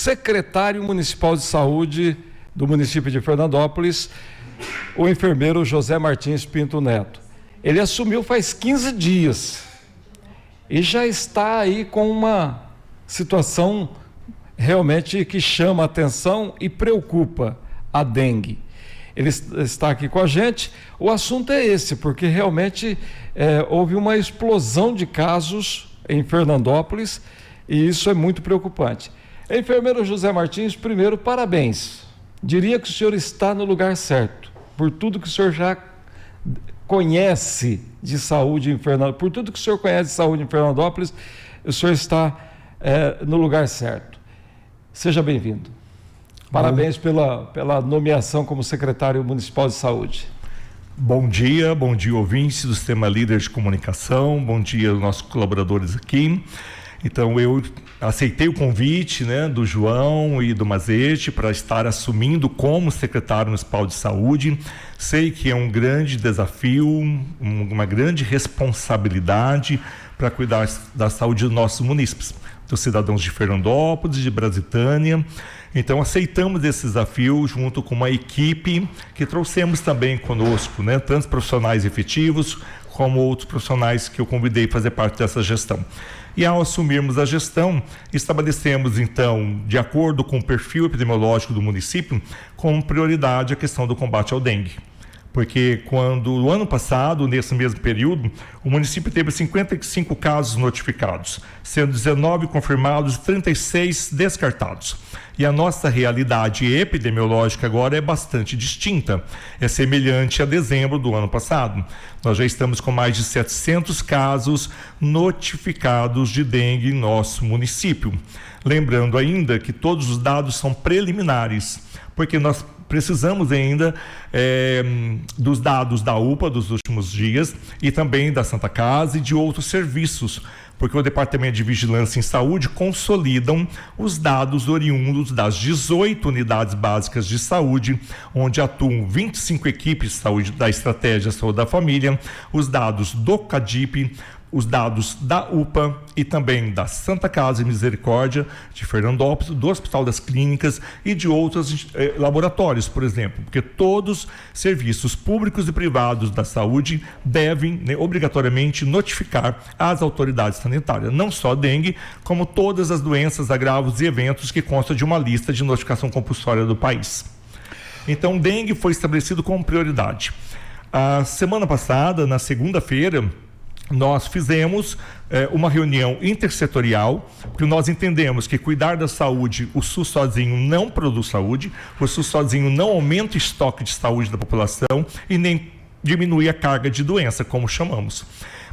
secretário municipal de saúde do município de Fernandópolis, o enfermeiro José Martins Pinto Neto. Ele assumiu faz 15 dias e já está aí com uma situação realmente que chama a atenção e preocupa: a dengue. Ele está aqui com a gente. O assunto é esse, porque realmente houve uma explosão de casos em Fernandópolis e isso é muito preocupante. Enfermeiro José Martins, primeiro, parabéns. Diria que o senhor está no lugar certo, por tudo que o senhor já conhece de saúde em Fernandópolis, por tudo que o senhor conhece de saúde em Fernandópolis, o senhor está no lugar certo. Seja bem-vindo. Parabéns pela nomeação como secretário municipal de saúde. Bom dia ouvintes do Sistema Líder de Comunicação, bom dia aos nossos colaboradores aqui. Então eu aceitei o convite, do João e do Mazete para estar assumindo como secretário municipal de saúde. Sei que é um grande desafio, uma grande responsabilidade para cuidar da saúde dos nossos munícipes, dos cidadãos de Fernandópolis, de Brasitânia. Então aceitamos esse desafio junto com uma equipe que trouxemos também conosco, tanto profissionais efetivos como outros profissionais que eu convidei para fazer parte dessa gestão. E ao assumirmos a gestão, estabelecemos então, de acordo com o perfil epidemiológico do município, como prioridade a questão do combate ao dengue. Porque no ano passado, nesse mesmo período, o município teve 55 casos notificados, sendo 19 confirmados e 36 descartados. E a nossa realidade epidemiológica agora é bastante distinta, é semelhante a dezembro do ano passado. Nós já estamos com mais de 700 casos notificados de dengue em nosso município. Lembrando ainda que todos os dados são preliminares, porque nós precisamos ainda dos dados da UPA dos últimos dias e também da Santa Casa e de outros serviços, porque o Departamento de Vigilância em Saúde consolidam os dados oriundos das 18 unidades básicas de saúde, onde atuam 25 equipes de saúde da Estratégia Saúde da Família, os dados do CADIP, os dados da UPA e também da Santa Casa e Misericórdia de Fernandópolis, do Hospital das Clínicas e de outros laboratórios, por exemplo, porque todos serviços públicos e privados da saúde devem obrigatoriamente notificar as autoridades sanitárias, não só dengue, como todas as doenças, agravos e eventos que constam de uma lista de notificação compulsória do país. Então, dengue foi estabelecido como prioridade. A semana passada, na segunda-feira, nós fizemos uma reunião intersetorial, porque nós entendemos que cuidar da saúde, o SUS sozinho não produz saúde, o SUS sozinho não aumenta o estoque de saúde da população e nem diminui a carga de doença, como chamamos.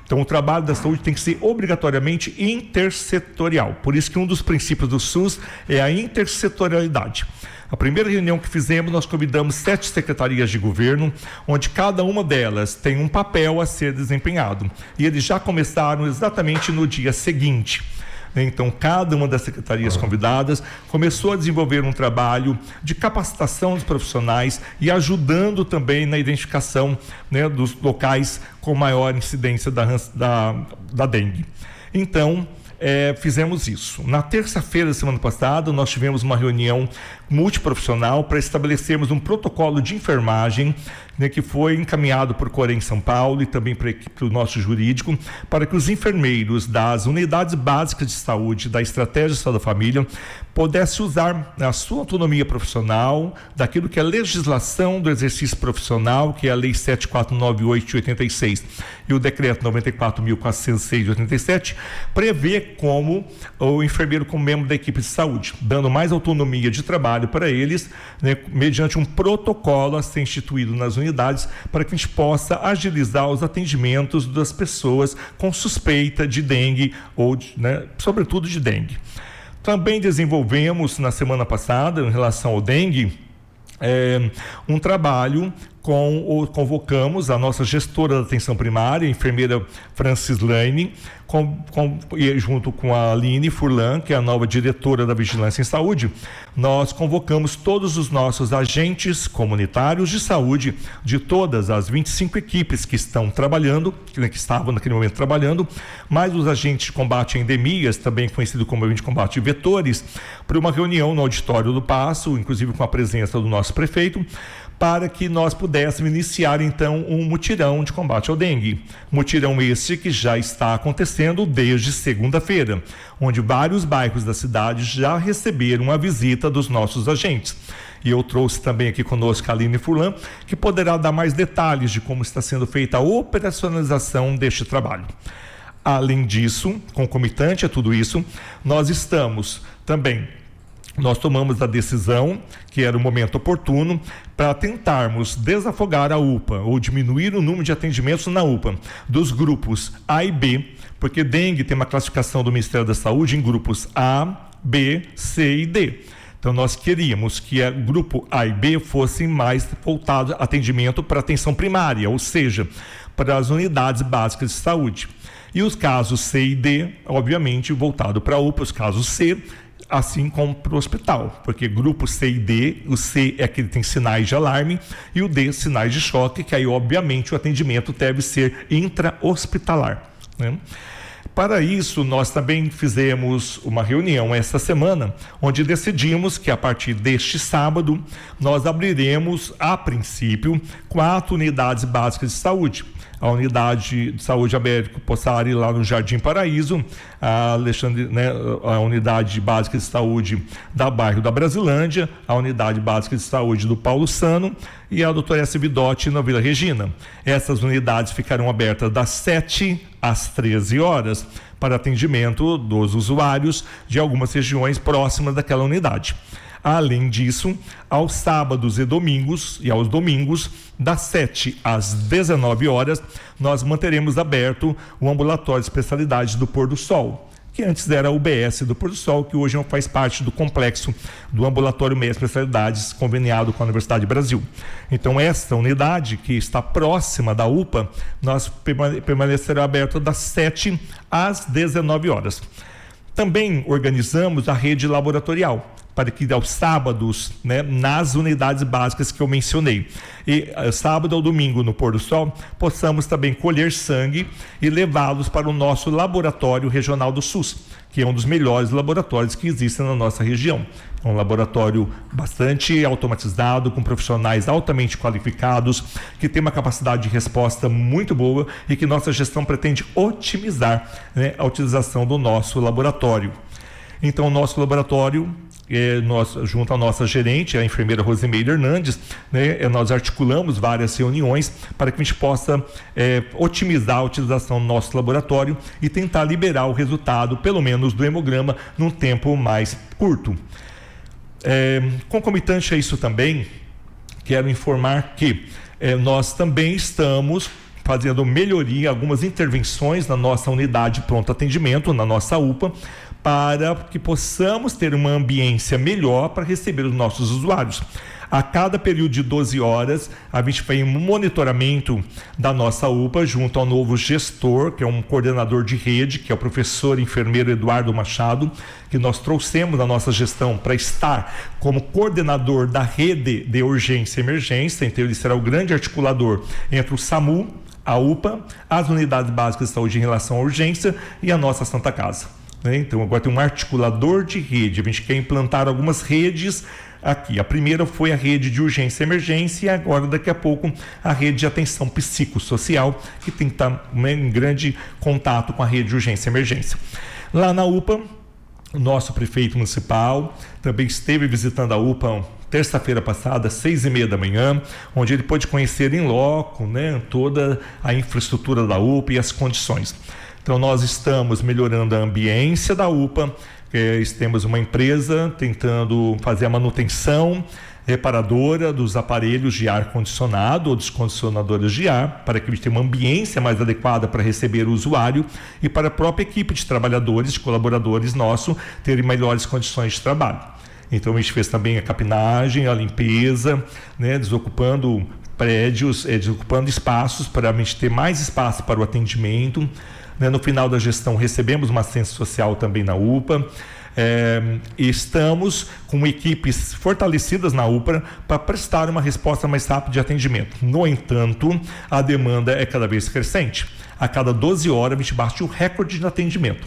Então, o trabalho da saúde tem que ser obrigatoriamente intersetorial. Por isso que um dos princípios do SUS é a intersetorialidade. A primeira reunião que fizemos, nós convidamos 7 secretarias de governo, onde cada uma delas tem um papel a ser desempenhado. E eles já começaram exatamente no dia seguinte. Então, cada uma das secretarias convidadas começou a desenvolver um trabalho de capacitação dos profissionais e ajudando também na identificação, dos locais com maior incidência da dengue. Então, fizemos isso. Na terça-feira da semana passada, nós tivemos uma reunião multiprofissional para estabelecermos um protocolo de enfermagem, que foi encaminhado por Corém São Paulo e também para o nosso jurídico, para que os enfermeiros das unidades básicas de saúde da Estratégia Saúde da Família pudessem usar a sua autonomia profissional, daquilo que é a legislação do exercício profissional, que é a Lei 7498 de 86 e o Decreto 94.406 de 87, prevê como o enfermeiro como membro da equipe de saúde, dando mais autonomia de trabalho para eles, mediante um protocolo a ser instituído nas unidades, para que a gente possa agilizar os atendimentos das pessoas com suspeita de dengue ou, sobretudo de dengue. Também desenvolvemos na semana passada, em relação ao dengue, um trabalho convocamos a nossa gestora da atenção primária, a enfermeira Francislane, e junto com a Aline Furlan, que é a nova diretora da Vigilância em Saúde, nós convocamos todos os nossos agentes comunitários de saúde de todas as 25 equipes que estão trabalhando, que estavam naquele momento trabalhando, mais os agentes de combate a endemias, também conhecido como agente de combate a vetores, para uma reunião no auditório do Paço, inclusive com a presença do nosso prefeito, para que nós pudéssemos iniciar então um mutirão de combate ao dengue. Mutirão esse que já está acontecendo desde segunda-feira, onde vários bairros da cidade já receberam a visita dos nossos agentes. E eu trouxe também aqui conosco a Aline Furlan, que poderá dar mais detalhes de como está sendo feita a operacionalização deste trabalho. Além disso, concomitante a tudo isso, nós tomamos a decisão, que era o momento oportuno, para tentarmos desafogar a UPA ou diminuir o número de atendimentos na UPA dos grupos A e B, porque dengue tem uma classificação do Ministério da Saúde em grupos A, B, C e D. Então nós queríamos que o grupo A e B fossem mais voltados a atendimento para atenção primária, ou seja, para as unidades básicas de saúde. E os casos C e D, obviamente, voltado para a UPA, os casos C, assim como para o hospital, porque grupo C e D, o C é que tem sinais de alarme e o D, sinais de choque, que aí obviamente o atendimento deve ser intra-hospitalar, né? Para isso, nós também fizemos uma reunião esta semana, onde decidimos que a partir deste sábado, nós abriremos, a princípio, 4 unidades básicas de saúde. A unidade de saúde Américo Possari, lá no Jardim Paraíso, a unidade básica de saúde da bairro da Brasilândia, a unidade básica de saúde do Paulo Sano e a doutora S. Vidotti na Vila Regina. Essas unidades ficarão abertas das 7 às 13 horas para atendimento dos usuários de algumas regiões próximas daquela unidade. Além disso, aos sábados e aos domingos, das 7 às 19 horas, nós manteremos aberto o ambulatório de especialidades do Pôr do Sol, que antes era o UBS do Pôr do Sol, que hoje faz parte do complexo do ambulatório meia especialidades conveniado com a Universidade do Brasil. Então, esta unidade, que está próxima da UPA, nós permanecerá aberta das 7 às 19 horas. Também organizamos a rede laboratorial, para que aos sábados, né, nas unidades básicas que eu mencionei, e sábado ou domingo no Pôr do Sol, possamos também colher sangue e levá-los para o nosso laboratório regional do SUS, que é um dos melhores laboratórios que existem na nossa região. É um laboratório bastante automatizado, com profissionais altamente qualificados, que tem uma capacidade de resposta muito boa e que nossa gestão pretende otimizar, né, a utilização do nosso laboratório. Então, o nosso laboratório, nós, junto à nossa gerente, a enfermeira Rosimeire Hernandes, né, nós articulamos várias reuniões para que a gente possa otimizar a utilização do nosso laboratório e tentar liberar o resultado, pelo menos do hemograma, num tempo mais curto. Concomitante a isso também, quero informar que nós também estamos fazendo melhoria, algumas intervenções na nossa unidade de pronto atendimento, na nossa UPA, para que possamos ter uma ambiência melhor para receber os nossos usuários. A cada período de 12 horas, a gente faz um monitoramento da nossa UPA junto ao novo gestor, que é um coordenador de rede, que é o professor enfermeiro Eduardo Machado, que nós trouxemos na nossa gestão para estar como coordenador da rede de urgência e emergência. Então, ele será o grande articulador entre o SAMU, a UPA, as unidades básicas de saúde em relação à urgência e a nossa Santa Casa. Então, agora tem um articulador de rede. A gente quer implantar algumas redes aqui. A primeira foi a rede de urgência e emergência, e agora, daqui a pouco, a rede de atenção psicossocial, que tem que estar em grande contato com a rede de urgência e emergência. Lá na UPA, o nosso prefeito municipal também esteve visitando a UPA terça-feira passada, 6h30 da manhã, onde ele pôde conhecer em loco, né, toda a infraestrutura da UPA e as condições. Então, nós estamos melhorando a ambiência da UPA, temos uma empresa tentando fazer a manutenção reparadora dos aparelhos de ar-condicionado ou dos condicionadores de ar, para que a gente tenha uma ambiência mais adequada para receber o usuário e para a própria equipe de trabalhadores, de colaboradores nossos, terem melhores condições de trabalho. Então, a gente fez também a capinagem, a limpeza, né, desocupando prédios, desocupando espaços para a gente ter mais espaço para o atendimento. né? No final da gestão recebemos uma assistência social também na UPA. Estamos com equipes fortalecidas na UPA para prestar uma resposta mais rápida de atendimento. No entanto, a demanda é cada vez crescente. A cada 12 horas a gente bate o recorde de atendimento.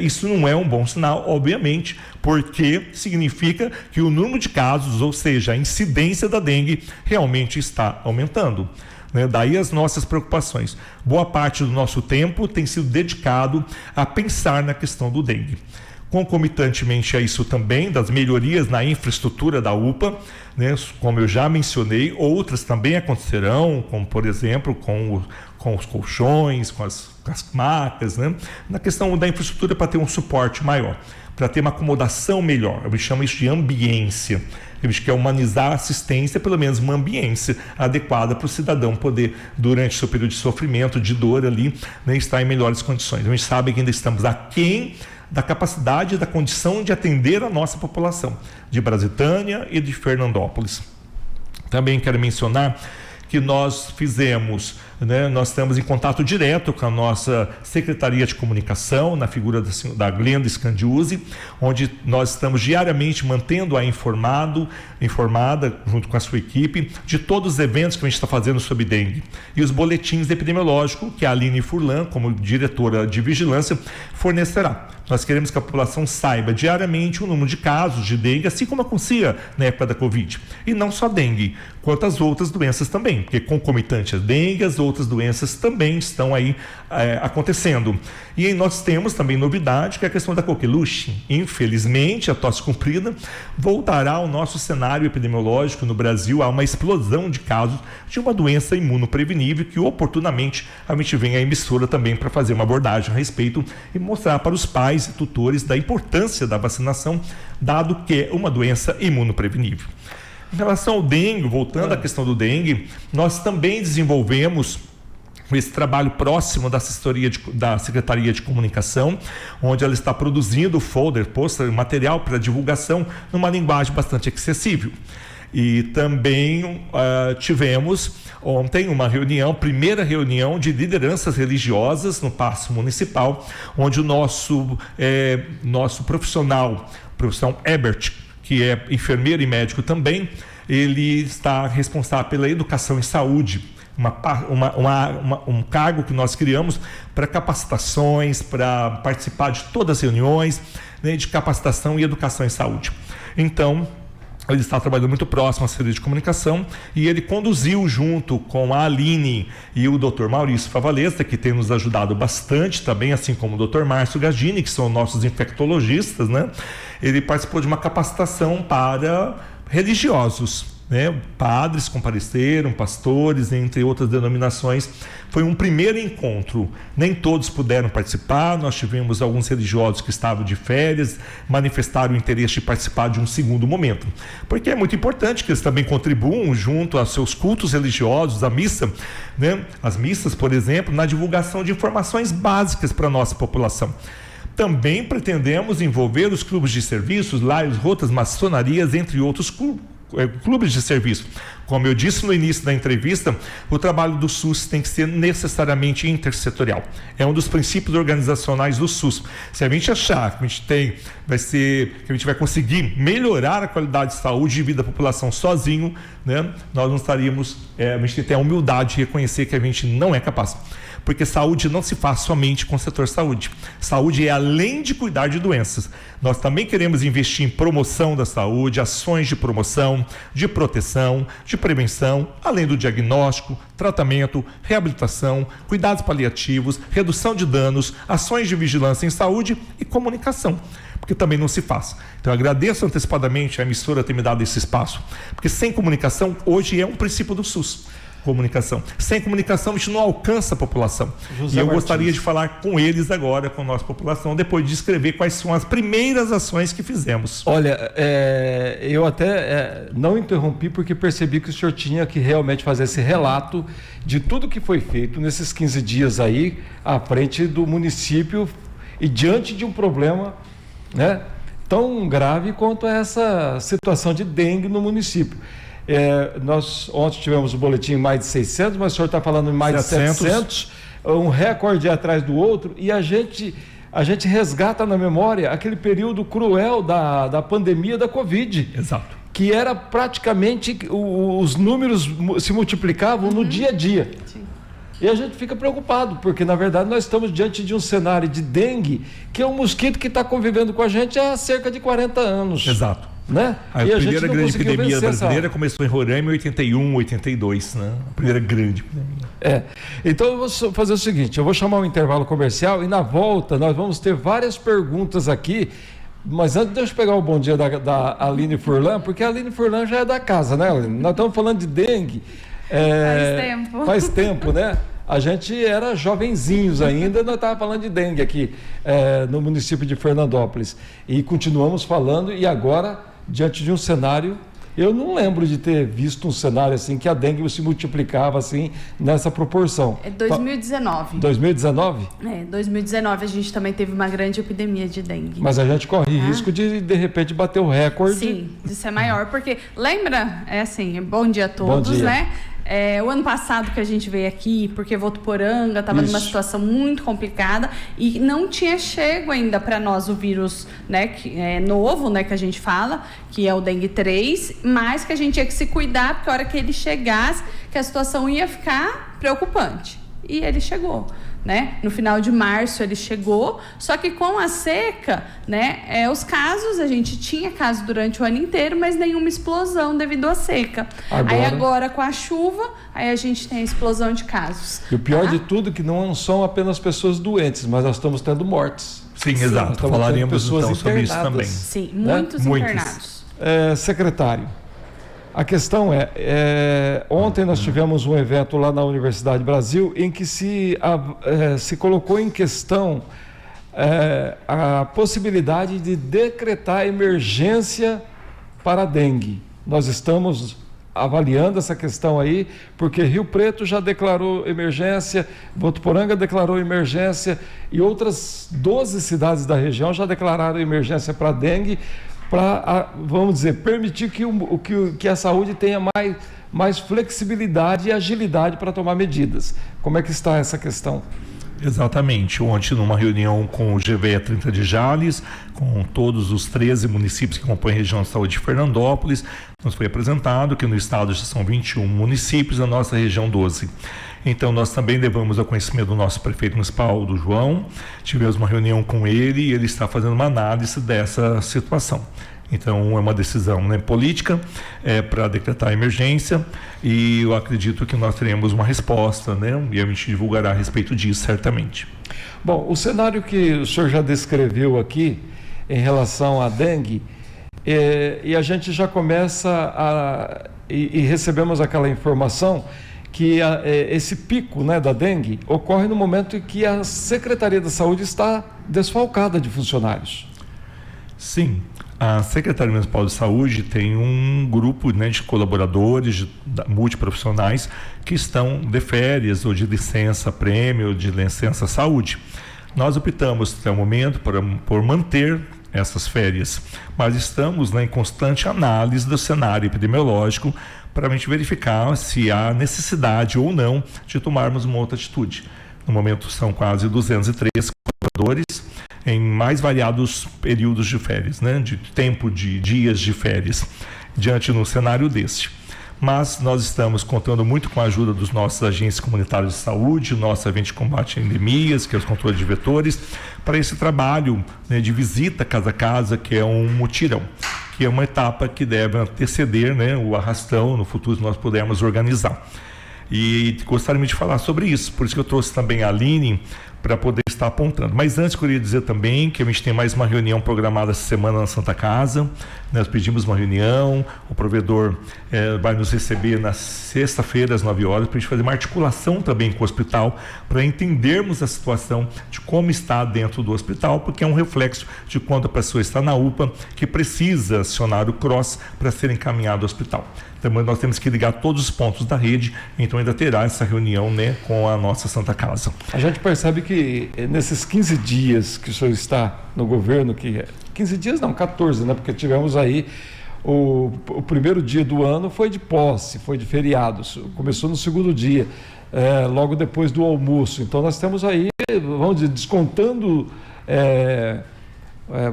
Isso não é um bom sinal, obviamente, porque significa que o número de casos, ou seja, a incidência da dengue, realmente está aumentando. Daí as nossas preocupações. Boa parte do nosso tempo tem sido dedicado a pensar na questão do dengue. Concomitantemente a isso também, das melhorias na infraestrutura da UPA, como eu já mencionei, outras também acontecerão, como por exemplo com os colchões, com as macas, na questão da infraestrutura para ter um suporte maior, para ter uma acomodação melhor. Eu chamo isso de ambiência. A gente quer humanizar a assistência, pelo menos uma ambiência adequada para o cidadão poder, durante o seu período de sofrimento, de dor ali, estar em melhores condições. A gente sabe que ainda estamos aquém da capacidade e da condição de atender a nossa população, de Brasitânia e de Fernandópolis. Também quero mencionar que nós fizemos, nós estamos em contato direto com a nossa Secretaria de Comunicação, na figura da Glenda Scandiuzzi, onde nós estamos diariamente mantendo-a informada, junto com a sua equipe, de todos os eventos que a gente está fazendo sobre dengue. E os boletins epidemiológicos, que a Aline Furlan, como diretora de vigilância, fornecerá. Nós queremos que a população saiba diariamente o número de casos de dengue, assim como acontecia na época da Covid. E não só dengue, quanto as outras doenças também, porque concomitante à dengue, as outras doenças também estão aí acontecendo. E nós temos também novidade, que é a questão da coqueluche. Infelizmente, a tosse comprida voltará ao nosso cenário epidemiológico no Brasil, a uma explosão de casos de uma doença imunoprevenível, que oportunamente a gente vem à emissora também para fazer uma abordagem a respeito e mostrar para os pais e tutores da importância da vacinação, dado que é uma doença imunoprevenível. Em relação ao dengue, voltando à questão do dengue, nós também desenvolvemos esse trabalho próximo da assessoria da Secretaria de Comunicação, onde ela está produzindo folder, pôster, material para divulgação numa linguagem bastante acessível. E também tivemos ontem uma reunião, primeira reunião de lideranças religiosas no Paço Municipal, onde o nosso profissional Herbert, que é enfermeiro e médico também, ele está responsável pela educação em saúde, um cargo que nós criamos para capacitações, para participar de todas as reuniões, de capacitação e educação em saúde. Então, ele está trabalhando muito próximo à Secretaria de Comunicação e ele conduziu junto com a Aline e o Dr. Maurício Favalesta, que tem nos ajudado bastante também, assim como o Dr. Márcio Gagini, que são nossos infectologistas, Ele participou de uma capacitação para religiosos, Padres compareceram, pastores, entre outras denominações. Foi um primeiro encontro, nem todos puderam participar. Nós tivemos alguns religiosos que estavam de férias, manifestaram o interesse de participar de um segundo momento, porque é muito importante que eles também contribuam junto aos seus cultos religiosos, a missa, as missas, por exemplo, na divulgação de informações básicas para a nossa população. Também pretendemos envolver os clubes de serviços, lares, rotas, maçonarias, entre outros clubes de serviço. Como eu disse no início da entrevista, o trabalho do SUS tem que ser necessariamente intersetorial. É um dos princípios organizacionais do SUS. Se a gente achar que a gente vai conseguir melhorar a qualidade de saúde e vida da população sozinho, nós não estaríamos, a gente tem que ter a humildade de reconhecer que a gente não é capaz. Porque saúde não se faz somente com o setor saúde. Saúde é além de cuidar de doenças. Nós também queremos investir em promoção da saúde, ações de promoção, de proteção, de prevenção, além do diagnóstico, tratamento, reabilitação, cuidados paliativos, redução de danos, ações de vigilância em saúde e comunicação, porque também não se faz. Então eu agradeço antecipadamente a emissora ter me dado esse espaço, porque sem comunicação hoje é um princípio do SUS. Comunicação. Sem comunicação a gente não alcança a população. E eu gostaria de falar com eles agora, com a nossa população, depois de descrever quais são as primeiras ações que fizemos. Olha, eu até não interrompi porque percebi que o senhor tinha que realmente fazer esse relato de tudo que foi feito nesses 15 dias aí à frente do município e diante de um problema, tão grave quanto essa situação de dengue no município. Nós ontem tivemos o boletim mais de 600, mas o senhor está falando em mais de 700. um recorde atrás do outro, e a gente resgata na memória aquele período cruel da pandemia da Covid. Exato. Que era praticamente, os números se multiplicavam no dia a dia. Sim. E a gente fica preocupado, porque na verdade nós estamos diante de um cenário de dengue, que é um mosquito que está convivendo com a gente há cerca de 40 anos. Exato. Né? A primeira grande epidemia brasileira começou em Roraima em 81, 82, né? A primeira grande epidemia. Então eu vou fazer o seguinte, eu vou chamar um intervalo comercial e na volta nós vamos ter várias perguntas aqui. Mas antes, deixa eu pegar o bom dia da Aline Furlan, porque a Aline Furlan já é da casa, né, Aline? Nós estamos falando de dengue. Faz tempo. Faz tempo, né? A gente era jovenzinhos ainda, nós estávamos falando de dengue aqui no município de Fernandópolis. E continuamos falando, e agora, diante de um cenário, eu não lembro de ter visto um cenário assim, que a dengue se multiplicava assim, nessa proporção. É 2019. 2019? 2019 a gente também teve uma grande epidemia de dengue. Mas a gente corre risco de repente, bater o recorde. Sim, de ser maior, porque lembra, bom dia a todos, bom dia. Né? O ano passado que a gente veio aqui, porque Votuporanga estava numa situação muito complicada e não tinha chego ainda para nós o vírus, né, que é novo, né, que a gente fala, que é o dengue 3, mas que a gente tinha que se cuidar, porque a hora que ele chegasse, que a situação ia ficar preocupante. E ele chegou. Né? No final de março ele chegou, só que com a seca, né, os casos, a gente tinha casos durante o ano inteiro, mas nenhuma explosão devido à seca. Aí agora com a chuva, aí a gente tem a explosão de casos. E o pior de tudo é que não são apenas pessoas doentes, mas nós estamos tendo mortes. Sim, exato. Falaremos então sobre isso também. Sim, muitos internados. Secretário, a questão ontem nós tivemos um evento lá na Universidade Brasil em que se colocou em questão a possibilidade de decretar emergência para a dengue. Nós estamos avaliando essa questão aí, porque Rio Preto já declarou emergência, Votuporanga declarou emergência e outras 12 cidades da região já declararam emergência para a dengue, para, vamos dizer, permitir que a saúde tenha mais flexibilidade e agilidade para tomar medidas. Como é que está essa questão? Exatamente. Ontem, numa reunião com o GVE 30 de Jales, com todos os 13 municípios que compõem a região de saúde de Fernandópolis, nos foi apresentado que no estado já são 21 municípios, na nossa região 12. Então, nós também levamos ao conhecimento do nosso prefeito municipal, do João, tivemos uma reunião com ele e ele está fazendo uma análise dessa situação. Então, é uma decisão, né, política para decretar a emergência e eu acredito que nós teremos uma resposta, né, e a gente divulgará a respeito disso, certamente. Bom, o cenário que o senhor já descreveu aqui em relação à dengue, e a gente já começa e recebemos aquela informação que esse pico, né, da dengue ocorre no momento em que a Secretaria da Saúde está desfalcada de funcionários. Sim, a Secretaria Municipal de Saúde tem um grupo, né, de colaboradores multiprofissionais que estão de férias ou de licença prêmio, de licença saúde. Nós optamos até o momento por manter essas férias, mas estamos, né, em constante análise do cenário epidemiológico para a gente verificar se há necessidade ou não de tomarmos uma outra atitude. No momento são quase 203 colaboradores em mais variados períodos de férias, né, de tempo de dias de férias, diante de um cenário deste. Mas nós estamos contando muito com a ajuda dos nossos agentes comunitários de saúde, nosso agente de combate a endemias, que é os controles de vetores, para esse trabalho, né, de visita casa a casa, que é um mutirão, que é uma etapa que deve anteceder, né, o arrastão, no futuro se nós pudermos organizar. E gostaríamos de falar sobre isso, por isso que eu trouxe também a Aline para poder estar apontando. Mas antes, eu queria dizer também que a gente tem mais uma reunião programada essa semana na Santa Casa. Nós pedimos uma reunião, o provedor vai nos receber na sexta-feira às 9 horas para a gente fazer uma articulação também com o hospital, para entendermos a situação de como está dentro do hospital, porque é um reflexo de quando a pessoa está na UPA, que precisa acionar o CROSS para ser encaminhado ao hospital. Também nós temos que ligar todos os pontos da rede, então ainda terá essa reunião, né, com a nossa Santa Casa. A gente percebe que nesses 15 dias que o senhor está no governo, 15 dias não, 14, né, porque tivemos aí o primeiro dia do ano foi de posse, foi de feriados, começou no segundo dia, logo depois do almoço. Então nós temos aí, vamos dizer, descontando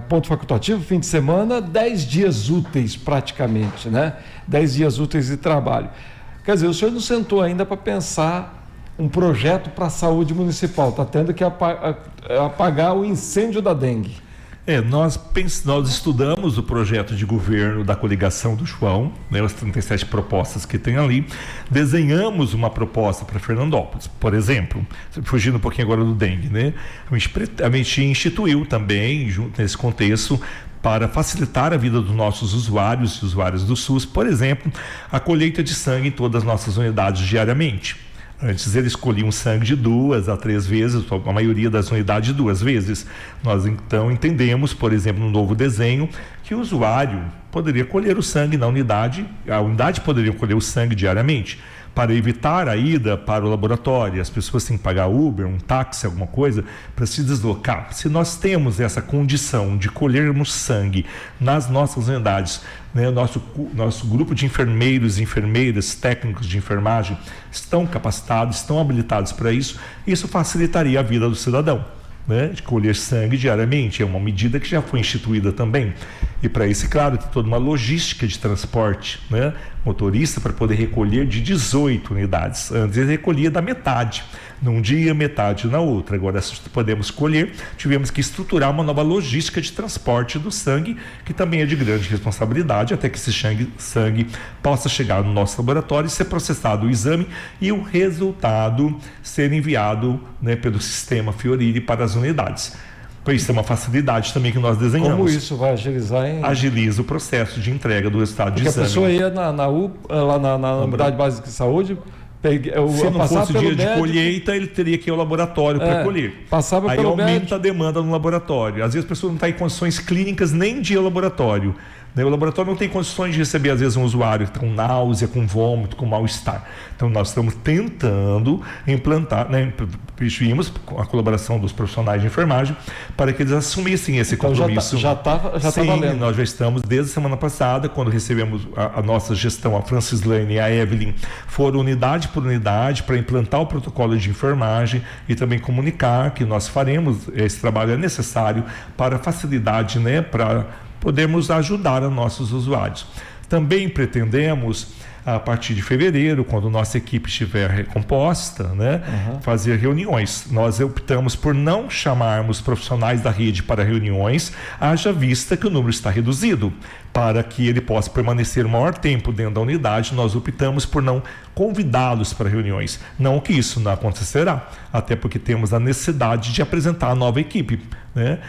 ponto facultativo, fim de semana, 10 dias úteis praticamente, né? 10 dias úteis de trabalho. Quer dizer, o senhor não sentou ainda para pensar um projeto para a saúde municipal, está tendo que apagar o incêndio da dengue. Nós estudamos o projeto de governo da coligação do João, né, as 37 propostas que tem ali, desenhamos uma proposta para Fernandópolis, por exemplo, fugindo um pouquinho agora do dengue, né? A gente instituiu também, nesse contexto, para facilitar a vida dos nossos usuários e usuárias do SUS, por exemplo, a colheita de sangue em todas as nossas unidades diariamente. Antes eles colhiam sangue de 2 a 3 vezes, a maioria das unidades 2 vezes. Nós então entendemos, por exemplo, no novo desenho, que o usuário poderia colher o sangue na unidade, a unidade poderia colher o sangue diariamente. Para evitar a ida para o laboratório, as pessoas têm que pagar Uber, um táxi, alguma coisa, para se deslocar. Se nós temos essa condição de colhermos sangue nas nossas unidades, né, nosso grupo de enfermeiros e enfermeiras, técnicos de enfermagem, estão capacitados, estão habilitados para isso, isso facilitaria a vida do cidadão, né, de colher sangue diariamente. É uma medida que já foi instituída também. E para isso, claro, tem toda uma logística de transporte, né? Motorista para poder recolher de 18 unidades. Antes ele recolhia da metade, num dia, metade na outra. Agora, se podemos colher, tivemos que estruturar uma nova logística de transporte do sangue, que também é de grande responsabilidade, até que esse sangue possa chegar no nosso laboratório, ser processado o exame e o resultado ser enviado, né, pelo sistema Fiorire para as unidades. Isso é uma facilidade também que nós desenhamos. Como isso vai agilizar? Agiliza o processo de entrega do resultado de exame. Porque a pessoa ia lá na unidade básica de saúde, se não fosse o dia de colheita, ele teria que ir ao laboratório para colher. Aí aumenta a demanda no laboratório. Às vezes a pessoa não está em condições clínicas nem de ir ao laboratório. O laboratório não tem condições de receber, às vezes, um usuário com náusea, com vômito, com mal-estar. Então, nós estamos tentando implantar, né, pedimos a colaboração dos profissionais de enfermagem para que eles assumissem esse compromisso. Já está valendo. Nós já estamos, desde a semana passada, quando recebemos a nossa gestão, a Francislane e a Evelyn, foram unidade por unidade para implantar o protocolo de enfermagem e também comunicar que nós faremos, esse trabalho é necessário para facilidade, né, para podermos ajudar os nossos usuários. Também pretendemos, a partir de fevereiro, quando nossa equipe estiver recomposta, né, fazer reuniões. Nós optamos por não chamarmos profissionais da rede para reuniões, haja vista que o número está reduzido. Para que ele possa permanecer o maior tempo dentro da unidade, nós optamos por não convidá-los para reuniões. Não que isso não acontecerá, até porque temos a necessidade de apresentar a nova equipe, né,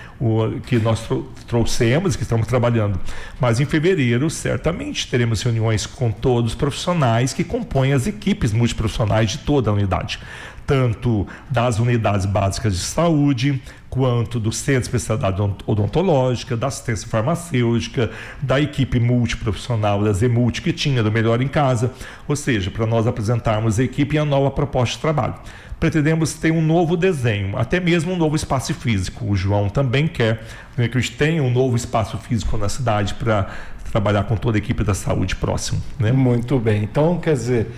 que nós trouxemos, que estamos trabalhando. Mas em fevereiro, certamente, teremos reuniões com todos os profissionais que compõem as equipes multiprofissionais de toda a unidade, tanto das unidades básicas de saúde, quanto do Centro de Especialidade Odontológica, da assistência farmacêutica, da equipe multiprofissional, da Zemulti, que tinha do Melhor em Casa, ou seja, para nós apresentarmos a equipe e a nova proposta de trabalho. Pretendemos ter um novo desenho, até mesmo um novo espaço físico. O João também quer, né, que a gente tenha um novo espaço físico na cidade para trabalhar com toda a equipe da saúde próximo, né? Muito bem. Então, quer dizer,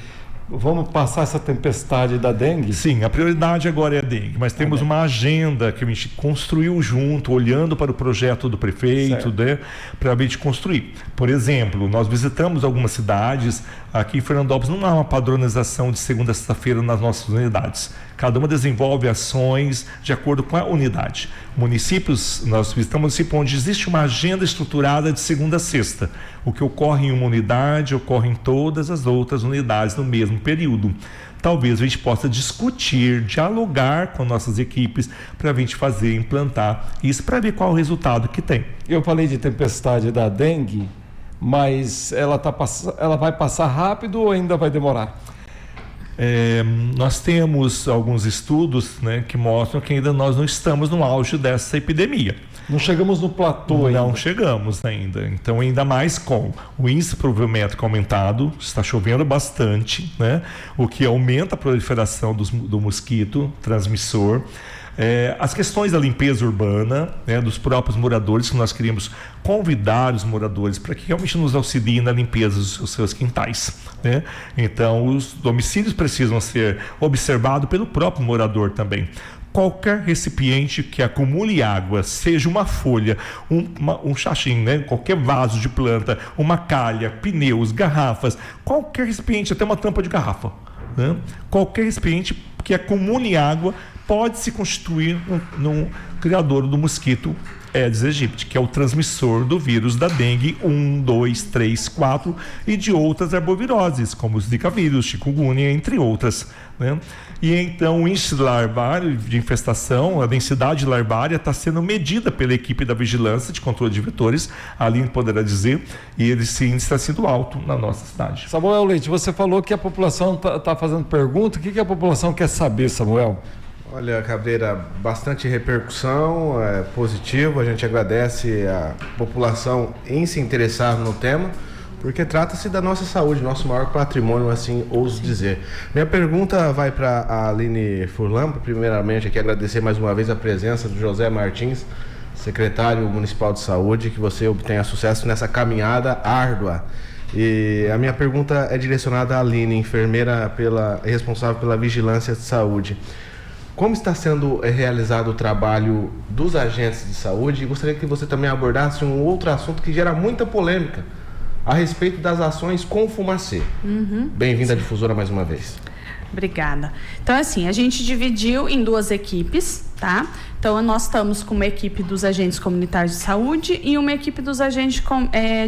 vamos passar essa tempestade da dengue? Sim, a prioridade agora é a dengue, mas temos uma agenda que a gente construiu junto, olhando para o projeto do prefeito, né, para a gente construir. Por exemplo, nós visitamos algumas cidades, aqui em Fernandópolis não há uma padronização de segunda a sexta-feira nas nossas unidades. Cada uma desenvolve ações de acordo com a unidade. Municípios, nós visitamos municípios onde existe uma agenda estruturada de segunda a sexta. O que ocorre em uma unidade, ocorre em todas as outras unidades no mesmo período. Talvez a gente possa discutir, dialogar com nossas equipes para a gente fazer, implantar isso, para ver qual o resultado que tem. Eu falei de tempestade da dengue, mas ela vai passar rápido ou ainda vai demorar? Nós temos alguns estudos, né, que mostram que ainda nós não estamos no auge dessa epidemia. Não chegamos no platô ainda. Não chegamos ainda. Então, ainda mais com o índice pluviométrico aumentado, está chovendo bastante, né, o que aumenta a proliferação do mosquito transmissor. As questões da limpeza urbana, né, dos próprios moradores, que nós queríamos convidar os moradores para que realmente nos auxiliem na limpeza dos seus quintais, né? Então, os domicílios precisam ser observados pelo próprio morador também. Qualquer recipiente que acumule água, seja uma folha, um chachim, né? Qualquer vaso de planta, uma calha, pneus, garrafas, qualquer recipiente, até uma tampa de garrafa, né? Qualquer recipiente que acumule água pode se constituir num criador do mosquito Aedes aegypti, que é o transmissor do vírus da dengue 1, 2, 3, 4 e de outras arboviroses, como os zika vírus, chikungunya, entre outras, né? E então o índice larvário de infestação, a densidade larvária está sendo medida pela equipe da Vigilância de Controle de Vetores, a Aline poderá dizer, e esse índice está sendo alto na nossa cidade. Samuel Leite, você falou que a população está fazendo pergunta, o que a população quer saber, Samuel? Olha, Cabreira, bastante repercussão, positivo. A gente agradece a população em se interessar no tema, porque trata-se da nossa saúde, nosso maior patrimônio, assim ouso dizer. Minha pergunta vai para a Aline Furlan. Primeiramente, aqui agradecer mais uma vez a presença do José Martins, secretário municipal de saúde, que você obtenha sucesso nessa caminhada árdua. E a minha pergunta é direcionada à Aline, enfermeira responsável pela vigilância de saúde. Como está sendo realizado o trabalho dos agentes de saúde? E gostaria que você também abordasse um outro assunto que gera muita polêmica a respeito das ações com fumacê. Bem-vinda à Difusora mais uma vez. Obrigada. Então, assim, a gente dividiu em 2 equipes, tá? Então, nós estamos com uma equipe dos agentes comunitários de saúde e uma equipe dos agentes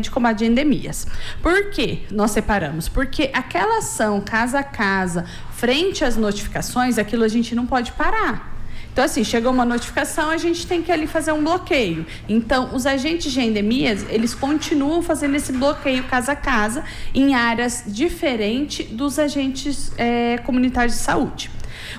de combate a endemias. Por que nós separamos? Porque aquela ação casa a casa, frente às notificações, aquilo a gente não pode parar. Então, assim, chegou uma notificação, a gente tem que ali fazer um bloqueio. Então, os agentes de endemias, eles continuam fazendo esse bloqueio casa a casa em áreas diferentes dos agentes comunitários de saúde.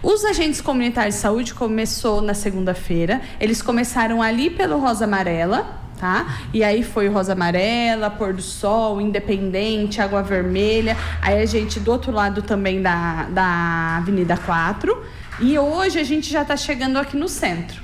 Os agentes comunitários de saúde começou na segunda-feira, eles começaram ali pelo Rosa Amarela, tá? E aí foi o Rosa Amarela, Pôr do Sol, Independente, Água Vermelha, aí a gente do outro lado também da Avenida 4, e hoje a gente já está chegando aqui no centro,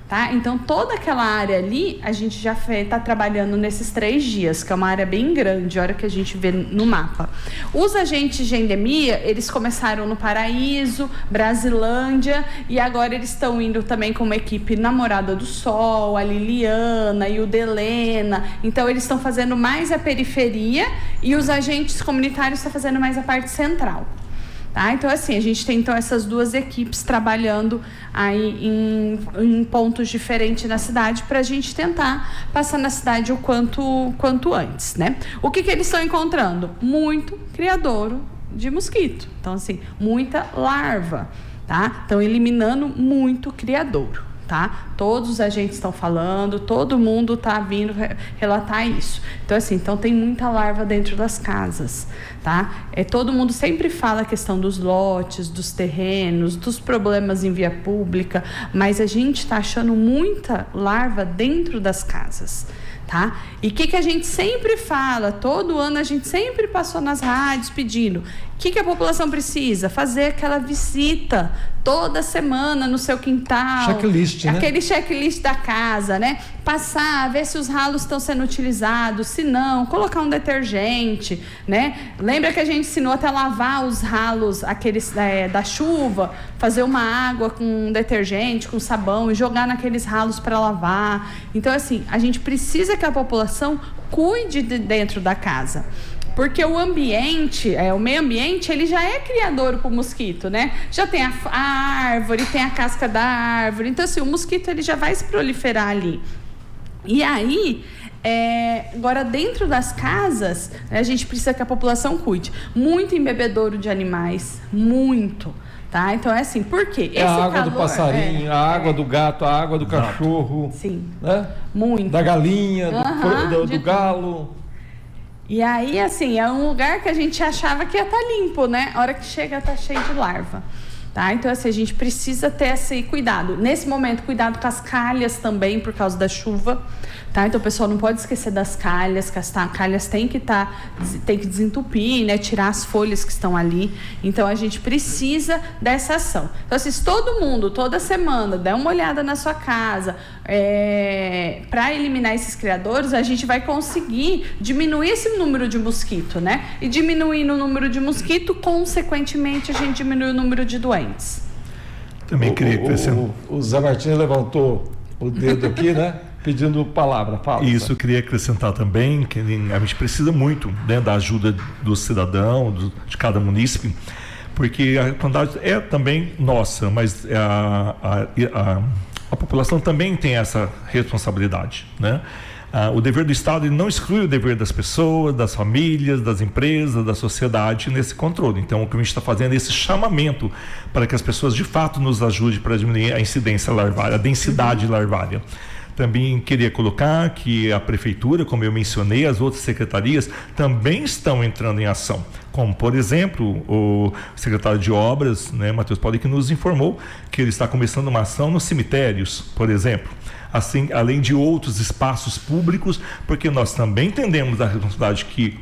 tá? Então toda aquela área ali a gente já está trabalhando nesses 3 dias, que é uma área bem grande, a hora que a gente vê no mapa. Os agentes de endemia, eles começaram no Paraíso, Brasilândia, e agora eles estão indo também com uma equipe Namorada do Sol, a Liliana e o Delena. Então eles estão fazendo mais a periferia e os agentes comunitários estão fazendo mais a parte central. Tá? Então, assim, a gente tem essas 2 equipes trabalhando aí em pontos diferentes na cidade para a gente tentar passar na cidade o quanto antes, né? O que eles estão encontrando? Muito criadouro de mosquito. Então, assim, muita larva, tá? Estão eliminando muito criadouro. Tá? Todos os agentes estão falando, todo mundo está vindo relatar isso. Então, assim, tem muita larva dentro das casas, tá? Todo mundo sempre fala a questão dos lotes, dos terrenos, dos problemas em via pública, mas a gente está achando muita larva dentro das casas, tá? E o que a gente sempre fala, todo ano a gente sempre passou nas rádios pedindo, o que a população precisa? Fazer aquela visita toda semana no seu quintal. Checklist, né? Aquele checklist da casa, né? Passar, ver se os ralos estão sendo utilizados, se não, colocar um detergente, né? Lembra que a gente ensinou até lavar os ralos, aqueles da chuva, fazer uma água com detergente, com sabão e jogar naqueles ralos para lavar. Então, assim, a gente precisa que a população cuide de dentro da casa. Porque o ambiente, o meio ambiente, ele já é criador para o mosquito, né? Já tem a árvore, tem a casca da árvore. Então, assim, o mosquito ele já vai se proliferar ali. E aí, agora dentro das casas, a gente precisa que a população cuide. Muito embebedouro de animais, muito. Tá? Então é assim, por quê? A água do passarinho, a água do gato, a água do cachorro. Sim, né? muito. Da galinha, do galo. E aí, assim, é um lugar que a gente achava que ia estar limpo, né? A hora que chega, tá cheio de larva. Tá? Então, assim, a gente precisa ter esse cuidado. Nesse momento, cuidado com as calhas também, por causa da chuva. tá? Então o pessoal não pode esquecer das calhas, que as calhas tem que desentupir, né? Tirar as folhas que estão ali. Então a gente precisa dessa ação. Então, assim, se todo mundo, toda semana, der uma olhada na sua casa, para eliminar esses criadouros, a gente vai conseguir diminuir esse número de mosquito, né? E diminuindo o número de mosquito, consequentemente, a gente diminui o número de doentes. Também queria acrescentar. O Zé Martins levantou o dedo aqui, né? Pedindo palavra. Fala. Isso, eu queria acrescentar também que a gente precisa muito, né, da ajuda do cidadão, de cada munícipe, porque a quantidade é também nossa, mas a população também tem essa responsabilidade, né? O dever do Estado ele não exclui o dever das pessoas, das famílias, das empresas, da sociedade nesse controle. Então, o que a gente está fazendo é esse chamamento para que as pessoas de fato nos ajudem para diminuir a incidência larvária, a densidade larvária. Também queria colocar que a prefeitura, como eu mencionei, as outras secretarias também estão entrando em ação. Como, por exemplo, o secretário de Obras, né, Matheus Paulo, que nos informou que ele está começando uma ação nos cemitérios, por exemplo. Assim, além de outros espaços públicos, porque nós também entendemos a responsabilidade que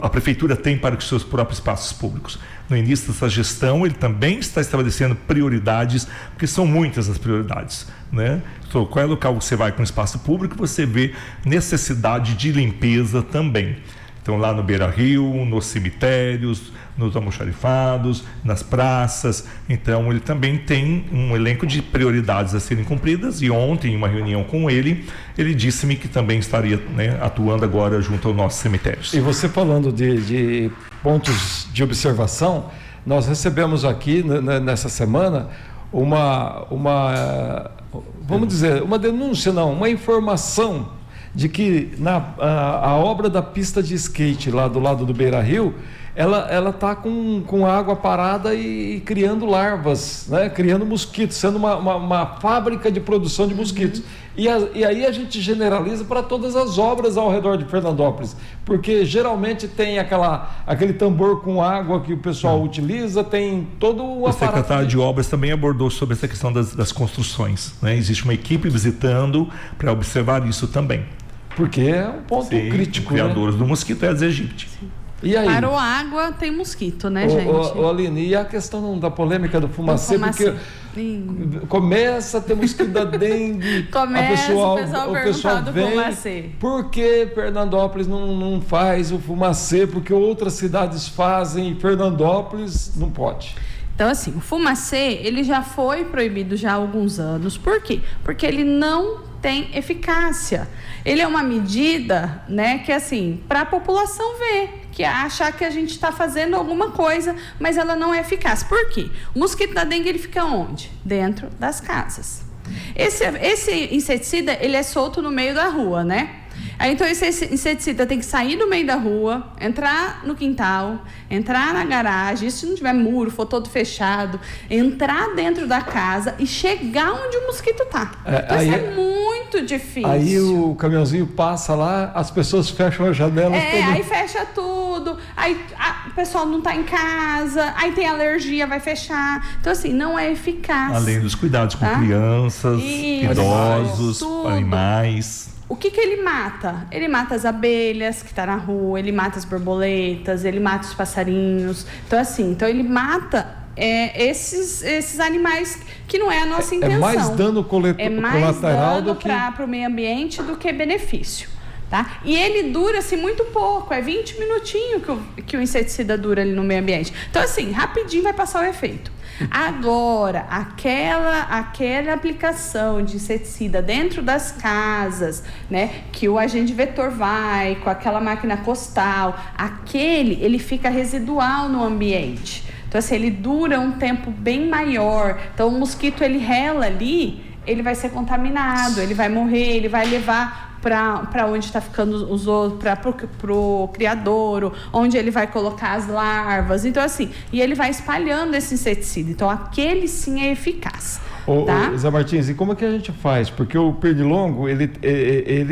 a prefeitura tem para os seus próprios espaços públicos. No início dessa gestão, ele também está estabelecendo prioridades, porque são muitas as prioridades, né? Então, qual é o local que você vai com o espaço público, você vê necessidade de limpeza também. Então, lá no Beira-Rio, nos cemitérios, nos almoxarifados, nas praças. Então, ele também tem um elenco de prioridades a serem cumpridas. E ontem, em uma reunião com ele disse-me que também estaria, né, atuando agora junto aos nossos cemitérios. E você falando de pontos de observação, nós recebemos aqui nessa semana vamos dizer, uma denúncia, não, uma informação de que a obra da pista de skate lá do lado do Beira-Rio, ela está com água parada e criando larvas, né? Criando mosquitos, sendo uma fábrica de produção de mosquitos. E aí a gente generaliza para todas as obras ao redor de Fernandópolis, porque geralmente tem aquele tambor com água que o pessoal utiliza, tem todo o aparato. O secretário de Obras também abordou sobre essa questão das construções, né? Existe uma equipe visitando para observar isso também. Porque é um ponto crítico. Os criadores do mosquito é as egípcias. E aí? Parou a água, tem mosquito, né, gente? Aline, e a questão da polêmica do fumacê, porque começa a ter mosquito da dengue, o pessoal vem, fumacê. Por que Fernandópolis não faz o fumacê? Porque outras cidades fazem e Fernandópolis não pode. Então, assim, o fumacê, ele já foi proibido já há alguns anos. Por quê? Porque ele não tem eficácia. Ele é uma medida, né, que assim, para a população ver, que achar que a gente está fazendo alguma coisa, mas ela não é eficaz. Por quê? O mosquito da dengue, ele fica onde? Dentro das casas. Esse inseticida, ele é solto no meio da rua, né? Aí, então, esse inseticida tem que sair do meio da rua, entrar no quintal, entrar na garagem, isso se não tiver muro, for todo fechado, entrar dentro da casa e chegar onde o mosquito está. Então, isso é muito difícil. Aí o caminhãozinho passa lá, as pessoas fecham as janelas. Aí fecha tudo, aí o pessoal não está em casa, aí tem alergia, vai fechar. Então, assim, não é eficaz. Além dos cuidados com crianças, idosos, animais. O que ele mata? Ele mata as abelhas que estão na rua, ele mata as borboletas, ele mata os passarinhos. Então, assim, ele mata esses animais que não é a nossa intenção. É mais dano colateral do que... para o meio ambiente do que benefício. Tá? E ele dura assim muito pouco, é 20 minutinhos que o inseticida dura ali no meio ambiente. Então, assim, rapidinho vai passar o efeito. Agora, aquela aplicação de inseticida dentro das casas, né, que o agente vetor vai com aquela máquina costal, ele fica residual no ambiente. Então, assim, ele dura um tempo bem maior. Então, o mosquito, ele rela ali, ele vai ser contaminado, ele vai morrer, ele vai levar para onde está ficando os outros, para o criadouro, onde ele vai colocar as larvas. Então, assim, e ele vai espalhando esse inseticida. Então, aquele sim é eficaz. Tá? Zé Martins, e como é que a gente faz? Porque o pernilongo, ele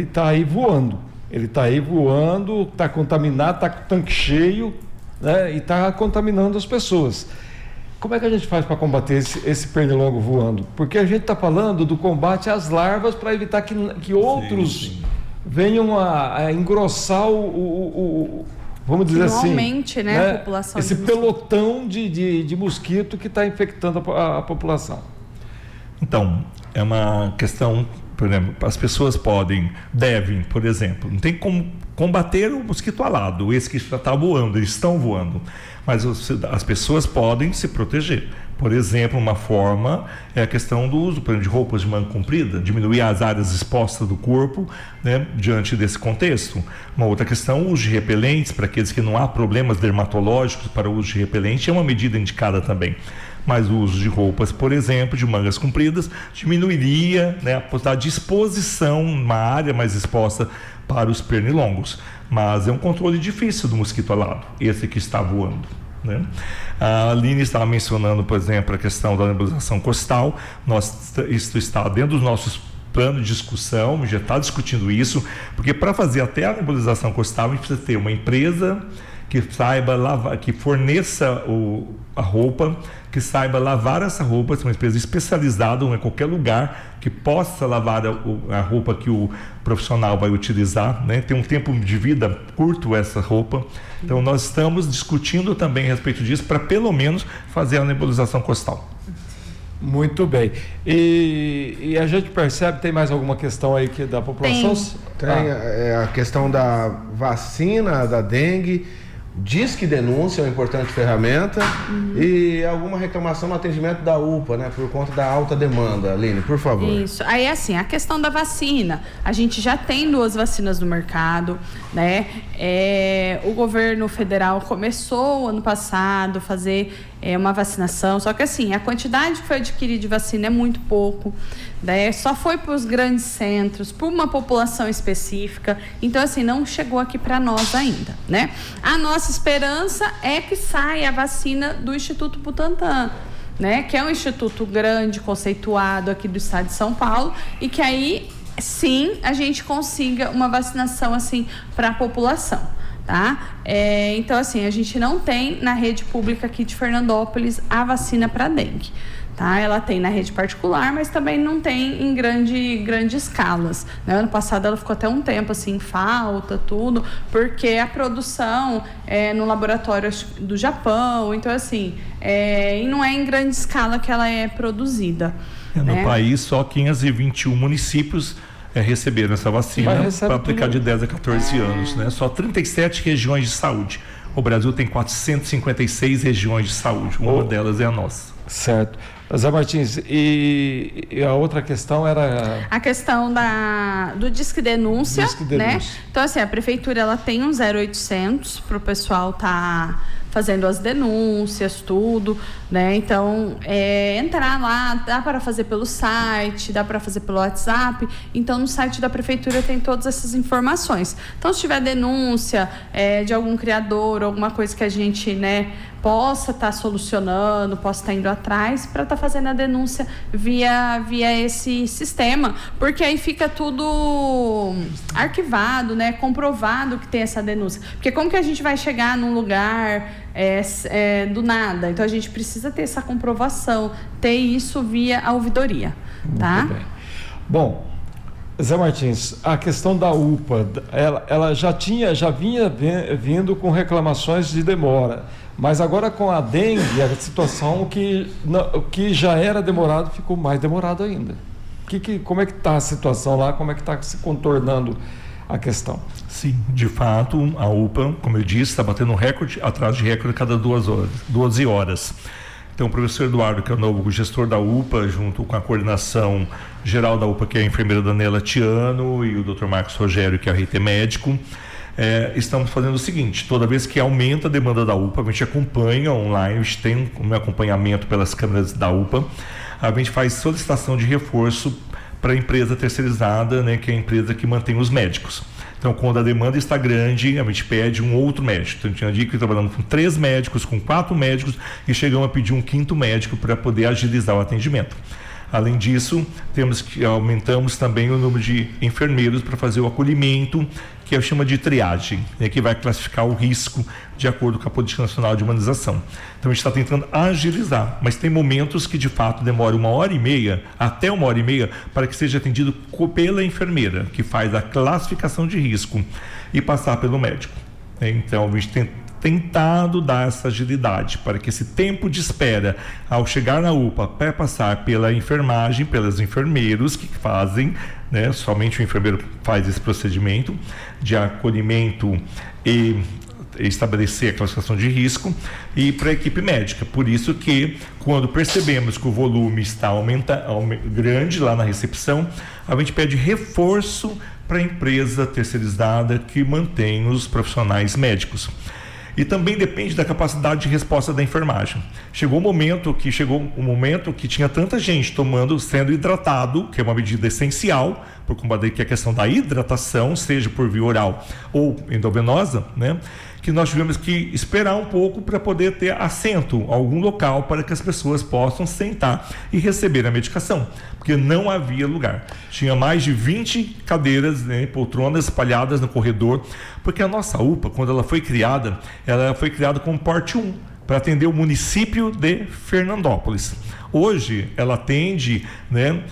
está aí voando. Ele está aí voando, está contaminado, está com o tanque cheio, né? E está contaminando as pessoas. como é que a gente faz para combater esse pernilongo voando? Porque a gente está falando do combate às larvas para evitar que outros venham a engrossar vamos dizer assim, aumente, né, a população esse pelotão de mosquito que está infectando a população. Então, é uma questão, por exemplo, as pessoas devem, por exemplo, não tem como combater o mosquito alado, esse que já está voando, eles estão voando, mas as pessoas podem se proteger. Por exemplo, uma forma é a questão do uso, por exemplo, de roupas de manga comprida, diminuir as áreas expostas do corpo, né, diante desse contexto. Uma outra questão, o uso de repelentes, para aqueles que não há problemas dermatológicos para o uso de repelente, é uma medida indicada também. Mas o uso de roupas, por exemplo, de mangas compridas, diminuiria, né, a possibilidade de exposição numa área mais exposta para os pernilongos. Mas é um controle difícil do mosquito alado, esse que está voando, né? A Aline estava mencionando, por exemplo, a questão da nebulização costal. Isso está dentro dos nossos planos de discussão, já está discutindo isso, porque para fazer até a nebulização costal, a gente precisa ter uma empresa que saiba lavar, que forneça a roupa, que saiba lavar essa roupa, uma empresa especializada em qualquer lugar que possa lavar a roupa que o profissional vai utilizar, né? Tem um tempo de vida curto essa roupa. Então nós estamos discutindo também a respeito disso para pelo menos fazer a nebulização costal. Muito bem. E a gente percebe, tem mais alguma questão aí da população? Tem a questão da vacina, da dengue. Disque denúncia é uma importante ferramenta e alguma reclamação no atendimento da UPA, né, por conta da alta demanda. Aline, por favor. Isso. Aí, assim, a questão da vacina. A gente já tem 2 vacinas no mercado, né? O governo federal começou ano passado a fazer uma vacinação, só que assim, a quantidade que foi adquirida de vacina é muito pouco, né? Só foi para os grandes centros, para uma população específica, então assim, não chegou aqui para nós ainda, né? A nossa esperança é que saia a vacina do Instituto Butantan, né? Que é um instituto grande, conceituado aqui do estado de São Paulo, e que aí, sim, a gente consiga uma vacinação assim para a população. Tá? Então, assim, a gente não tem na rede pública aqui de Fernandópolis a vacina para dengue. Tá? Ela tem na rede particular, mas também não tem em grande escalas. Né? Ano passado ela ficou até um tempo assim, em falta, tudo, porque a produção é no laboratório do Japão, então assim, e não é em grande escala que ela é produzida. No país, só 521 municípios receberam essa vacina para aplicar de 10 a 14 anos, né? Só 37 regiões de saúde. O Brasil tem 456 regiões de saúde, uma delas é a nossa. Certo. Zé Martins, e a outra questão era... A questão do Disque Denúncia, né? Então, assim, a prefeitura ela tem um 0800 para o pessoal fazendo as denúncias, tudo, né? Então, entrar lá, dá para fazer pelo site, dá para fazer pelo WhatsApp. Então, no site da prefeitura tem todas essas informações. Então, se tiver denúncia de algum criador, alguma coisa que a gente, né, possa estar solucionando, possa estar indo atrás, para estar fazendo a denúncia via esse sistema, porque aí fica tudo arquivado, né, comprovado que tem essa denúncia. Porque como que a gente vai chegar num lugar do nada? Então a gente precisa ter essa comprovação, ter isso via a ouvidoria, tá? Muito bem. Bom, Zé Martins, a questão da UPA, ela já vinha vindo com reclamações de demora, mas agora com a dengue, a situação que já era demorado ficou mais demorado ainda. Como é que está a situação lá? Como é que está se contornando a questão? Sim, de fato, a UPA, como eu disse, está batendo recorde atrás de recorde a cada 12 horas. Então, o professor Eduardo, que é o novo gestor da UPA, junto com a coordenação geral da UPA, que é a enfermeira Daniela Tiano, e o Dr. Marcos Rogério, que é o RT médico, estamos fazendo o seguinte: toda vez que aumenta a demanda da UPA, a gente acompanha online, a gente tem um acompanhamento pelas câmeras da UPA, a gente faz solicitação de reforço para a empresa terceirizada, né, que é a empresa que mantém os médicos. Então, quando a demanda está grande, a gente pede um outro médico. Então, tinha dia que trabalhamos com 3 médicos, com 4 médicos, e chegamos a pedir um 5º médico para poder agilizar o atendimento. Além disso, aumentamos também o número de enfermeiros para fazer o acolhimento, que chama de triagem, né, que vai classificar o risco de acordo com a Política Nacional de Imunização. Então a gente está tentando agilizar, mas tem momentos que de fato demora 1h30, até 1h30, para que seja atendido pela enfermeira, que faz a classificação de risco e passar pelo médico. Então a gente tem tentado dar essa agilidade para que esse tempo de espera ao chegar na UPA para passar pela enfermagem, pelos enfermeiros que fazem, né, somente o enfermeiro faz esse procedimento de acolhimento e estabelecer a classificação de risco, e para a equipe médica. Por isso que quando percebemos que o volume está grande lá na recepção, a gente pede reforço para a empresa terceirizada que mantém os profissionais médicos. E também depende da capacidade de resposta da enfermagem. Chegou um momento que tinha tanta gente sendo hidratado, que é uma medida essencial, por combater que a questão da hidratação, seja por via oral ou endovenosa, né? Que nós tivemos que esperar um pouco para poder ter assento, algum local para que as pessoas possam sentar e receber a medicação, porque não havia lugar. Tinha mais de 20 cadeiras, né, poltronas espalhadas no corredor, porque a nossa UPA, quando ela foi criada como porte 1, para atender o município de Fernandópolis. Hoje, ela atende, né,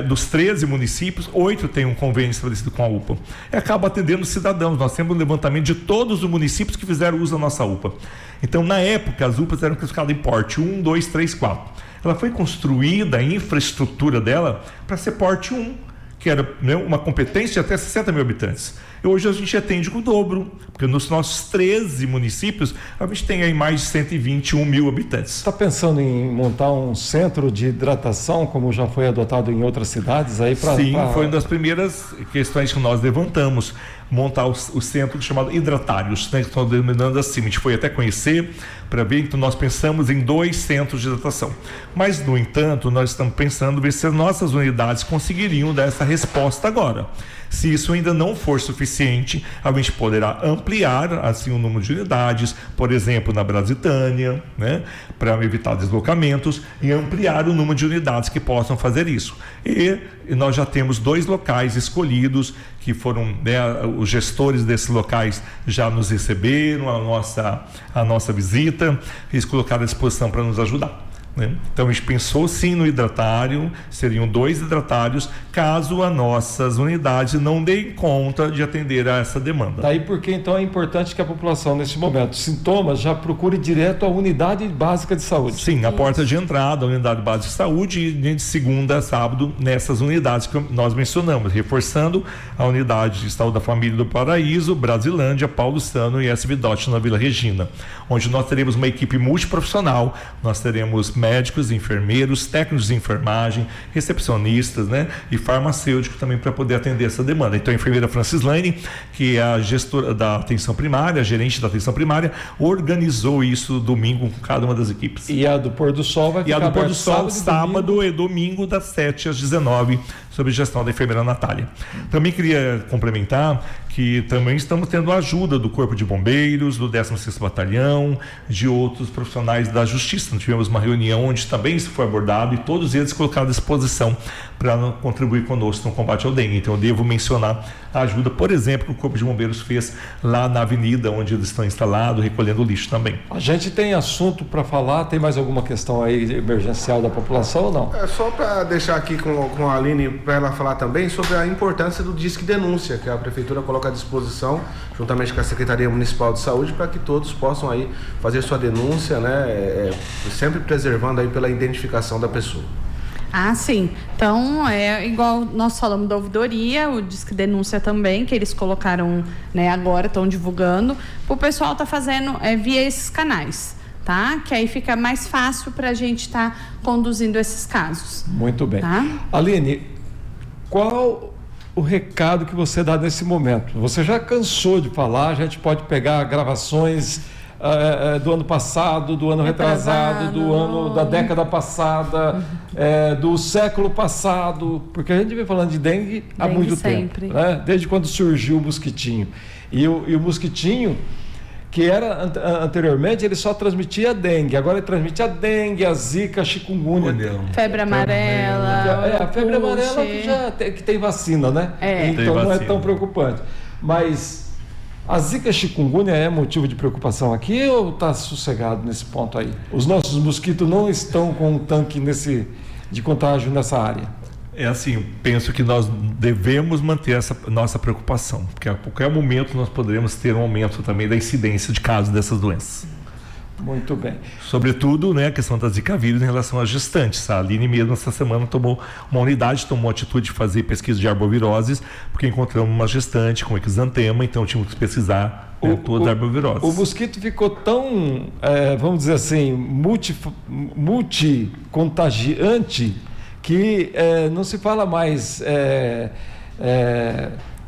dos 13 municípios, 8 têm um convênio estabelecido com a UPA. E acaba atendendo cidadãos. Nós temos um levantamento de todos os municípios que fizeram uso da nossa UPA. Então, na época, as UPAs eram classificadas em porte 1, 2, 3, 4. Ela foi construída, a infraestrutura dela, para ser porte 1, que era, né, uma competência de até 60 mil habitantes. E hoje a gente atende com o dobro, porque nos nossos 13 municípios, a gente tem aí mais de 121 mil habitantes. Está pensando em montar um centro de hidratação, como já foi adotado em outras cidades? Sim, foi uma das primeiras questões que nós levantamos, montar o centro chamado Hidratários, né, que estão denominando assim. A gente foi até conhecer para ver, então nós pensamos em 2 centros de hidratação. Mas, no entanto, nós estamos pensando ver se as nossas unidades conseguiriam dar essa resposta agora. Se isso ainda não for suficiente, a gente poderá ampliar assim o número de unidades, por exemplo, na Brasitânia, né, para evitar deslocamentos, e ampliar o número de unidades que possam fazer isso. E nós já temos 2 locais escolhidos, que foram, né, os gestores desses locais já nos receberam a nossa visita, eles colocaram à disposição para nos ajudar. Então a gente pensou sim no hidratário, seriam 2 hidratários, caso as nossas unidades não deem conta de atender a essa demanda. Daí porque então é importante que a população nesse momento, sintomas, já procure direto a unidade básica de saúde. Sim, a porta de entrada, a unidade básica de saúde, e de segunda a sábado nessas unidades que nós mencionamos, reforçando a unidade de saúde da família do Paraíso, Brasilândia, Paulistano e SVDOT na Vila Regina, onde nós teremos uma equipe multiprofissional, nós teremos médicos, enfermeiros, técnicos de enfermagem, recepcionistas, né, e farmacêutico também para poder atender essa demanda. Então a enfermeira Francislane, que é a gestora da atenção primária, a gerente da atenção primária, organizou isso domingo com cada uma das equipes. E a do Pôr do Sol vai ficar aberta. E a do Pôr do Sol sábado e domingo das 7 às 19, sob gestão da enfermeira Natália. Também queria complementar que também estamos tendo a ajuda do Corpo de Bombeiros, do 16º Batalhão, de outros profissionais da Justiça. Nós tivemos uma reunião onde também isso foi abordado e todos eles colocaram à disposição para contribuir conosco no combate ao dengue. Então eu devo mencionar a ajuda, por exemplo, que o Corpo de Bombeiros fez lá na avenida onde eles estão instalados, recolhendo lixo também. A gente tem assunto para falar, tem mais alguma questão aí emergencial da população ou não? É só para deixar aqui com a Aline, para ela falar também sobre a importância do Disque Denúncia, que a Prefeitura coloca à disposição, juntamente com a Secretaria Municipal de Saúde, para que todos possam aí fazer sua denúncia, né, sempre preservando aí pela identificação da pessoa. Ah, sim. Então, é igual nós falamos da ouvidoria, o Disque Denúncia também, que eles colocaram, né, agora, estão divulgando. O pessoal está fazendo via esses canais, tá? Que aí fica mais fácil para a gente estar conduzindo esses casos. Muito bem. Tá? Aline, qual o recado que você dá nesse momento? Você já cansou de falar, a gente pode pegar gravações do ano passado, do ano retrasado, do ano da década passada, do século passado, porque a gente vem falando de dengue há muito tempo, né? Desde quando surgiu o mosquitinho. E o mosquitinho, que era anteriormente ele só transmitia a dengue, agora ele transmite a dengue, a zika, a chikungunya. Febre amarela. A febre amarela que tem vacina, né? Então não é tão preocupante. Mas a zika e a chikungunya é motivo de preocupação aqui ou está sossegado nesse ponto aí? Os nossos mosquitos não estão com um tanque de contágio nessa área? É assim, penso que nós devemos manter essa nossa preocupação, porque a qualquer momento nós poderemos ter um aumento também da incidência de casos dessas doenças. Muito bem. Sobretudo, né, a questão da zika vírus em relação às gestantes. A Aline mesmo essa semana tomou a atitude de fazer pesquisa de arboviroses, porque encontramos uma gestante com exantema, então tínhamos que pesquisar todas as arboviroses. O mosquito ficou tão, vamos dizer assim, multicontagiante, que não se fala mais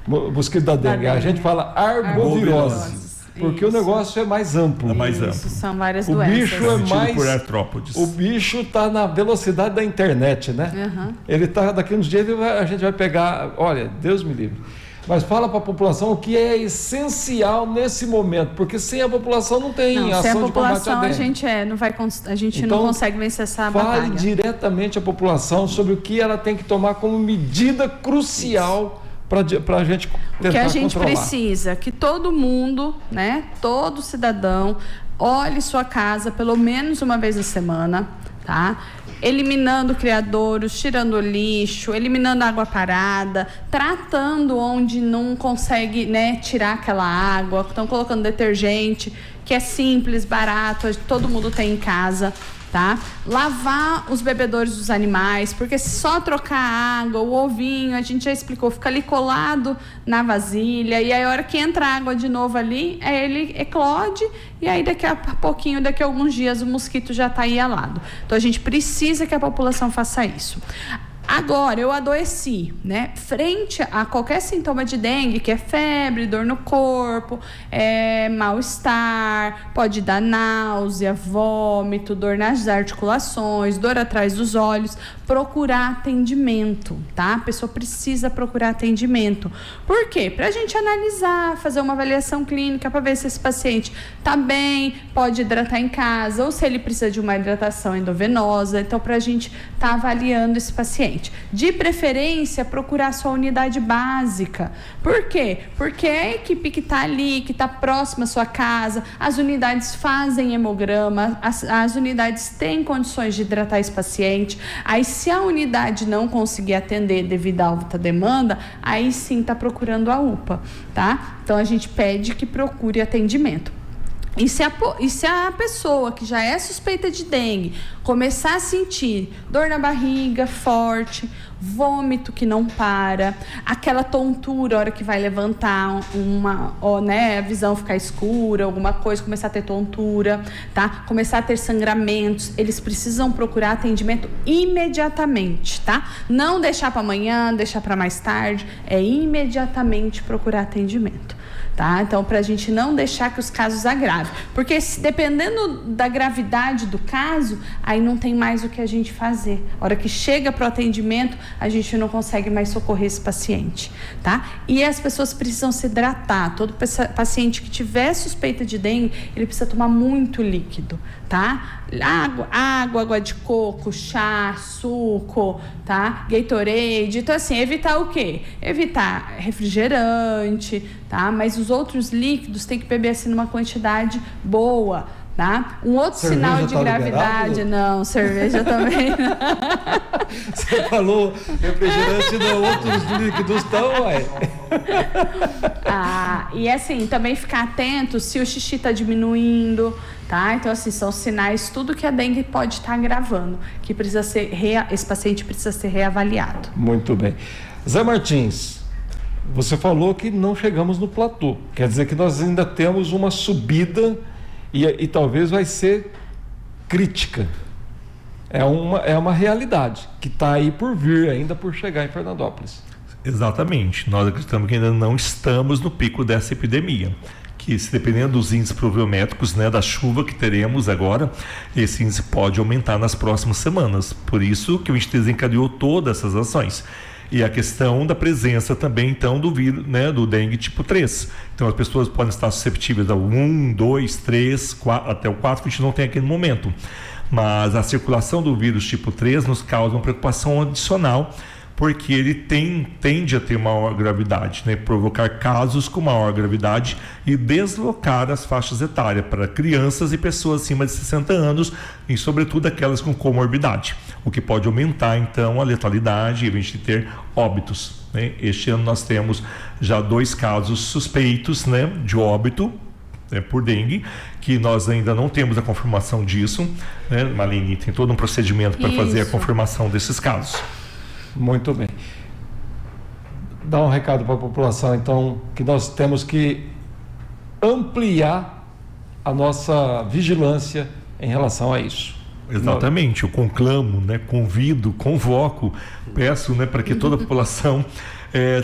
mosquito da dengue, a gente fala arbovirose. Porque Isso. o negócio é mais amplo. É mais amplo. São várias O doenças. bicho é mais... por artrópodes. O bicho está na velocidade da internet, né? Uhum. Ele está, daqui uns dias a gente vai pegar... Olha, Deus me livre. Mas fala para a população o que é essencial nesse momento, porque sem a população não tem Sem ação a de combate à população dengue. a gente Então, não consegue vencer essa Fale batalha. diretamente à população sobre o que ela tem que tomar como medida crucial para a gente tentar O que a gente controlar. precisa, que todo mundo, né, todo cidadão, olhe sua casa pelo menos uma vez na semana, tá? Eliminando criadouros, tirando o lixo, eliminando água parada, tratando onde não consegue, né, tirar aquela água, estão colocando detergente, que é simples, barato, todo mundo tem em casa. Tá? Lavar os bebedouros dos animais, porque se só trocar a água, o ovinho, a gente já explicou, fica ali colado na vasilha, e aí a hora que entra a água de novo ali, ele eclode, e aí daqui a pouquinho, daqui a alguns dias, o mosquito já está aí alado. Então a gente precisa que a população faça isso. Agora, eu adoeci, né? Frente a qualquer sintoma de dengue, que é febre, dor no corpo, mal-estar, pode dar náusea, vômito, dor nas articulações, dor atrás dos olhos, procurar atendimento, tá? A pessoa precisa procurar atendimento. Por quê? Pra gente analisar, fazer uma avaliação clínica para ver se esse paciente tá bem, pode hidratar em casa, ou se ele precisa de uma hidratação endovenosa. Então, pra gente tá avaliando esse paciente. De preferência, procurar sua unidade básica. Por quê? Porque a equipe que está ali, que está próxima à sua casa, as unidades fazem hemograma, as unidades têm condições de hidratar esse paciente. Aí, se a unidade não conseguir atender devido à alta demanda, aí sim está procurando a UPA, tá? Então, a gente pede que procure atendimento. E se a pessoa que já é suspeita de dengue começar a sentir dor na barriga forte, vômito que não para, aquela tontura a hora que vai levantar a visão ficar escura, alguma coisa, começar a ter tontura, tá? Começar a ter sangramentos, eles precisam procurar atendimento imediatamente, tá? Não deixar para amanhã, deixar para mais tarde, imediatamente procurar atendimento. Tá? Então, para a gente não deixar que os casos agravem. Porque dependendo da gravidade do caso, aí não tem mais o que a gente fazer. A hora que chega para o atendimento, a gente não consegue mais socorrer esse paciente. Tá? E as pessoas precisam se hidratar. Todo paciente que tiver suspeita de dengue, ele precisa tomar muito líquido. Tá? Água de coco, chá, suco, tá? Gatorade. Então, assim, evitar o quê? Evitar refrigerante, tá? Mas os outros líquidos tem que beber assim numa quantidade boa, tá? Um outro Cerveja sinal de tá gravidade, liberado? não, cerveja também não. Você falou refrigerante, não, outros líquidos estão, ué. E assim, também ficar atento se o xixi está diminuindo, tá? Então, assim, são sinais, tudo que a dengue pode estar agravando, que precisa ser esse paciente precisa ser reavaliado. Muito bem. Zé Martins, você falou que não chegamos no platô. Quer dizer que nós ainda temos uma subida e talvez vai ser crítica. É uma realidade que está aí por vir, ainda por chegar em Fernandópolis. Exatamente. Nós acreditamos que ainda não estamos no pico dessa epidemia. Que, se dependendo dos índices pluviométricos, né, da chuva que teremos agora, esse índice pode aumentar nas próximas semanas. Por isso que o Instituto desencadeou todas essas ações. E a questão da presença também, então, do vírus, né, do dengue tipo 3. Então, as pessoas podem estar susceptíveis ao 1, 2, 3, 4, até o 4, que a gente não tem aqui no momento. Mas a circulação do vírus tipo 3 nos causa uma preocupação adicional, porque ele tende a ter maior gravidade, né? Provocar casos com maior gravidade e deslocar as faixas etárias para crianças e pessoas acima de 60 anos, e sobretudo aquelas com comorbidade, o que pode aumentar então a letalidade e a gente ter óbitos, né? Este ano nós temos já 2 casos suspeitos, né, de óbito, né, por dengue, que nós ainda não temos a confirmação disso, né? Maline, tem todo um procedimento para fazer a confirmação desses casos. Muito bem. Dá um recado para a população, então, que nós temos que ampliar a nossa vigilância em relação a isso. Exatamente, eu conclamo, né, convido, convoco, peço, né, para que toda a população,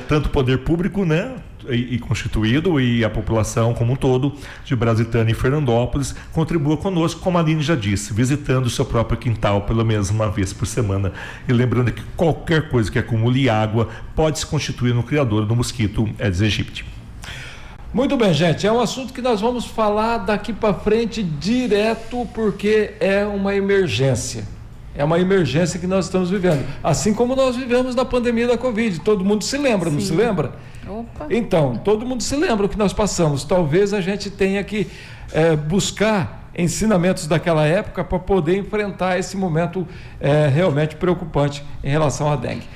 tanto o poder público, né, e constituído, e a população como um todo de Brasitânia e Fernandópolis contribua conosco, como a Aline já disse, visitando o seu próprio quintal pelo menos uma vez por semana, e lembrando que qualquer coisa que acumule água pode se constituir no criador do mosquito Aedes aegypti. Muito bem, gente, é um assunto que nós vamos falar daqui para frente direto, porque é uma emergência. É uma emergência que nós estamos vivendo, assim como nós vivemos na pandemia da Covid. Todo mundo se lembra, não se lembra? Opa. Então, todo mundo se lembra o que nós passamos. Talvez a gente tenha que buscar ensinamentos daquela época para poder enfrentar esse momento realmente preocupante em relação à dengue.